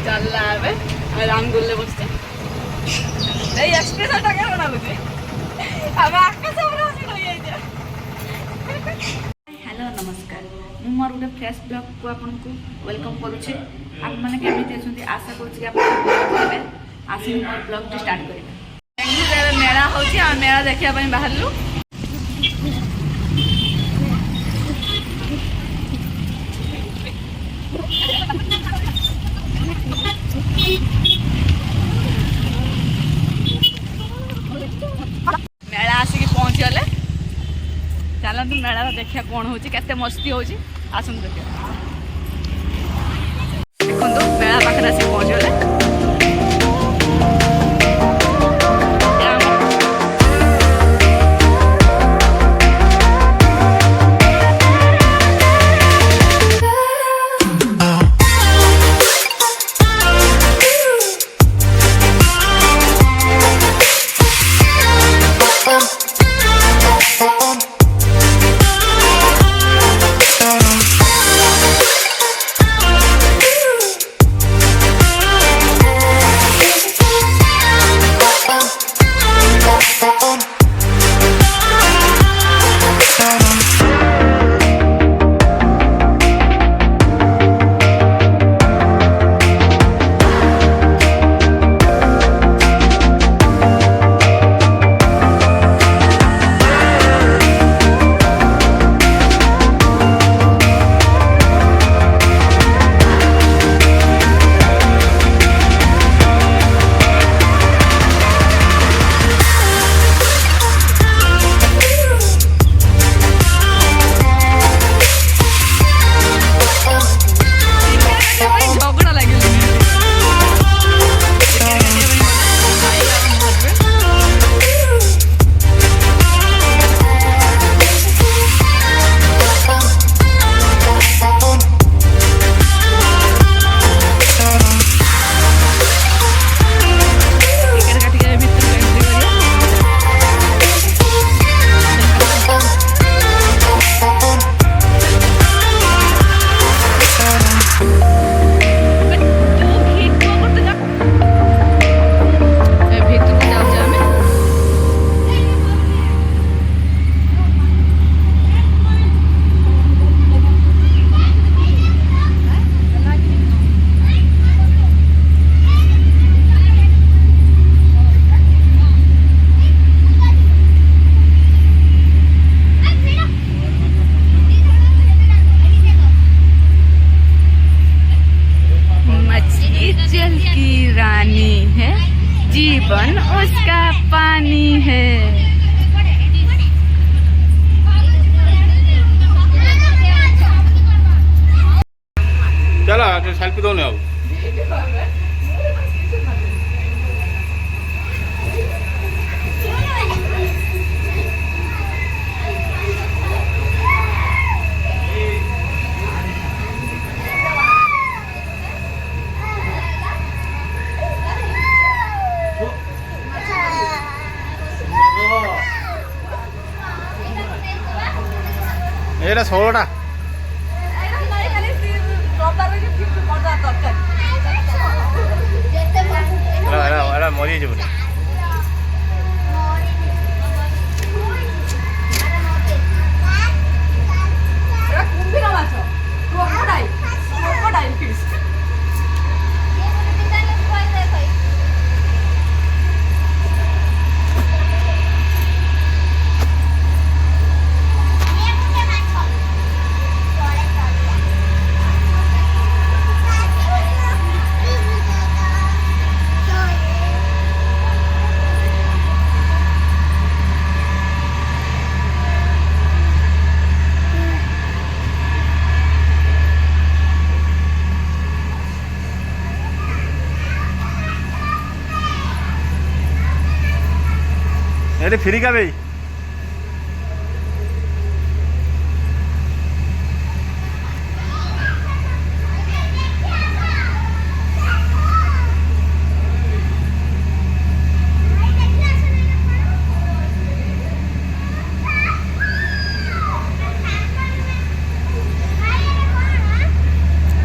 चलला है रामगुल्ले बसते এই এক্সপ্রেশনটা কেমন লাগুছে আমি আকাশ উপরে বসে রইছে। हेलो नमस्कार मु मोर गोटे फ्रेश ब्लॉग को आपन को वेलकम करूछे। आप माने केमिति अछंती आशा करूछि कि आप आसी मोर ब्लॉग टी स्टार्ट करिबे। बेंगलुरु मेला होछि आ मेला देखिया पई बाहरलु। मेला आसिक पहुँची गले चलतु मेला देखिए कौन हो मस्ती हो आसतु देखिए देखो मेला पाखे आसिक पहुँची गले। जीवन उसका पानी है। चला सेल्फी दो आओ एटा 16टा मरी जा अरे फ्री का भाई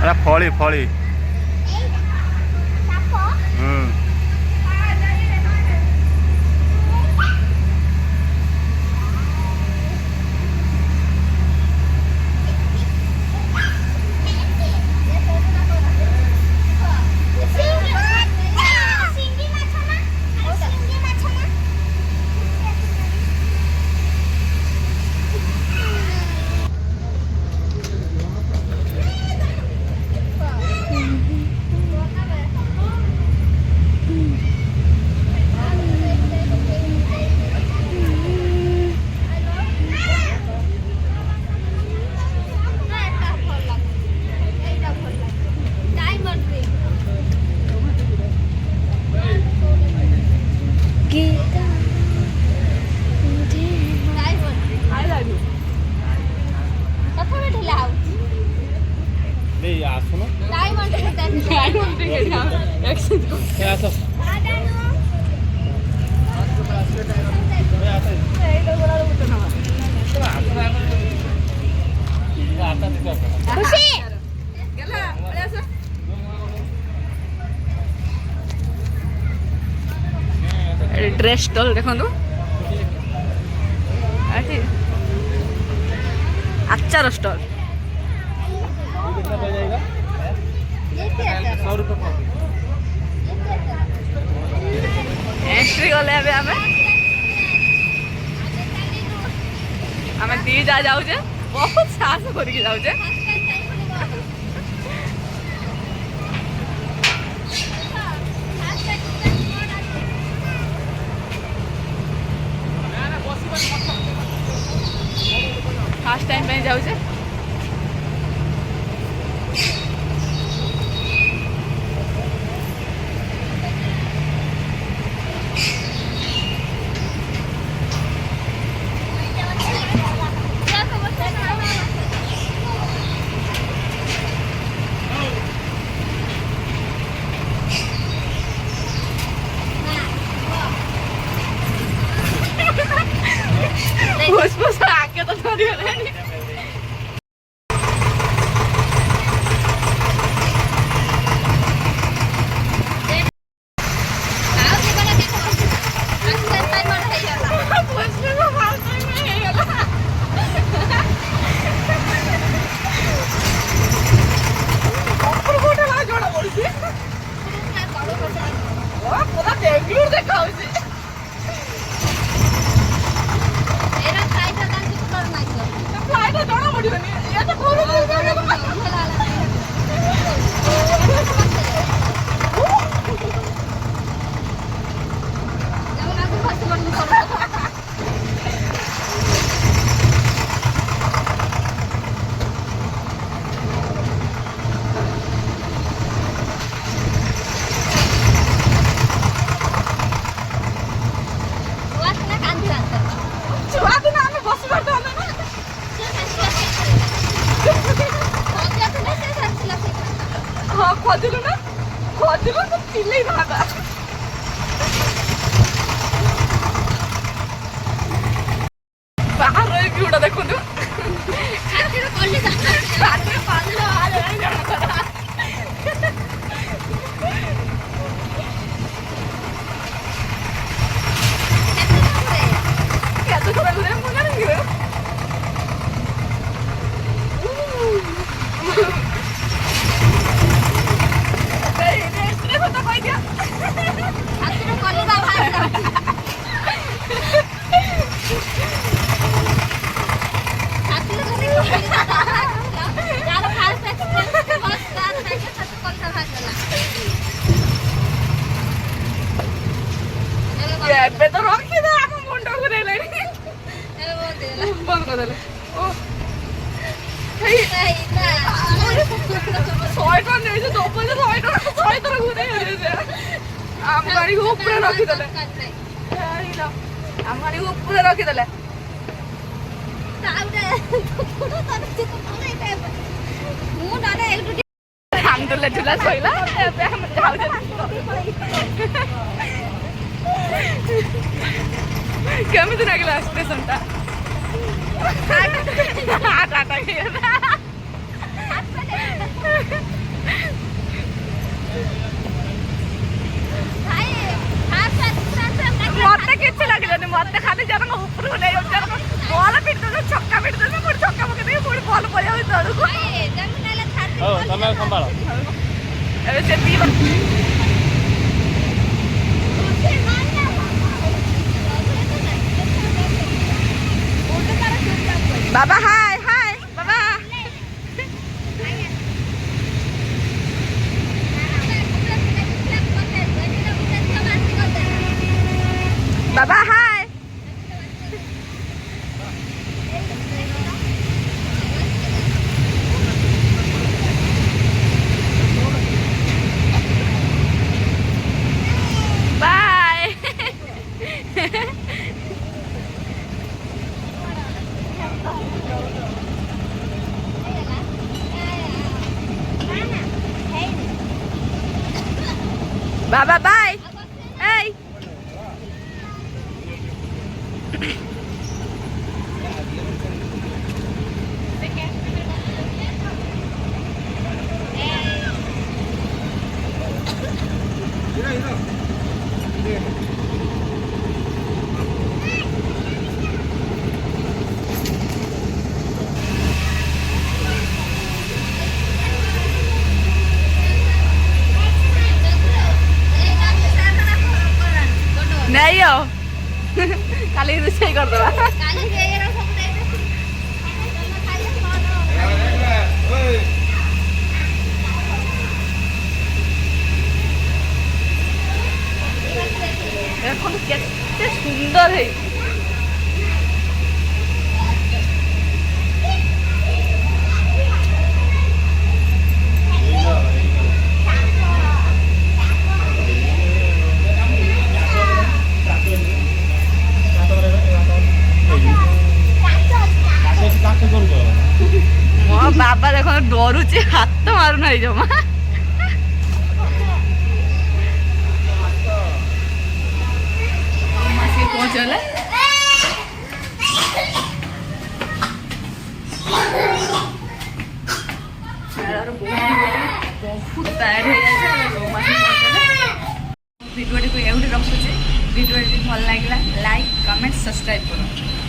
अरे फली फली ड्रेस स्टल देखो आचार स्टल एंट्री गले आम दी जा जाऊे बहुत साहस करके जाऊे फास्ट टाइम पे जाऊे फुसफुस आके तो थोड़ी हो खोजलु ना खोजलु तो चिल्ले ना बाहर रही भिड़ा देखो ଏବେ ତ ରଖିଦେ ଆମ ମୁଣ୍ଡ ଘୁରେଇଲାଣି ବନ୍ଦ କରିଦେଲେ ଓ ହେଇ 100 ଟଙ୍କା ନେଇছে ଦୋକାନରେ 100 ଟଙ୍କା 100 ଥର ଘୁରେଇ ଦେଲେ ଆମ ଗାଡି ଉପରେ ରଖିଦେଲେ ଆମ ଗାଡି ଉପରେ ରଖିଦେଲେ ଆମଦୁଲା ଝୁଲା ଶୋଇଲା ଏବେ ଆମେ ଯାଉଛେ କେମିତି ଲାଗିଲା ଷ୍ଟେସନଟା ମତେ କିଛି ଲାଗିଲାନି ମତେ ଖାଲି ଜଣଙ୍କ ଉପରକୁ ନେଇ ଜଣଙ୍କ ବଲ ପିଟି ଦେଉଛି ଛକା ପିଟି ଦେଉଛି ପୁଣି ଛକା ପକେଇ ଦେଇକି ପୁଣି ବଲ ପଳେଇ ତଳକୁ ତମେ ସମ୍ଭାଳ ଏବେ ସେ ପିଇବା बाबा हाय हाय बाबा बाबा हाय बाय बाबा बाय ए नहीं हो खाली रोषे करदे देखो केते सुंदर है मो बाबा देखो डरुचे हाथ मारू ना जमा पहुंचले बहुत टायर्ड हो जाए वीडियो को एवढे रखुचे वीडियो भल लगे लाइक कमेंट सब्सक्राइब करो।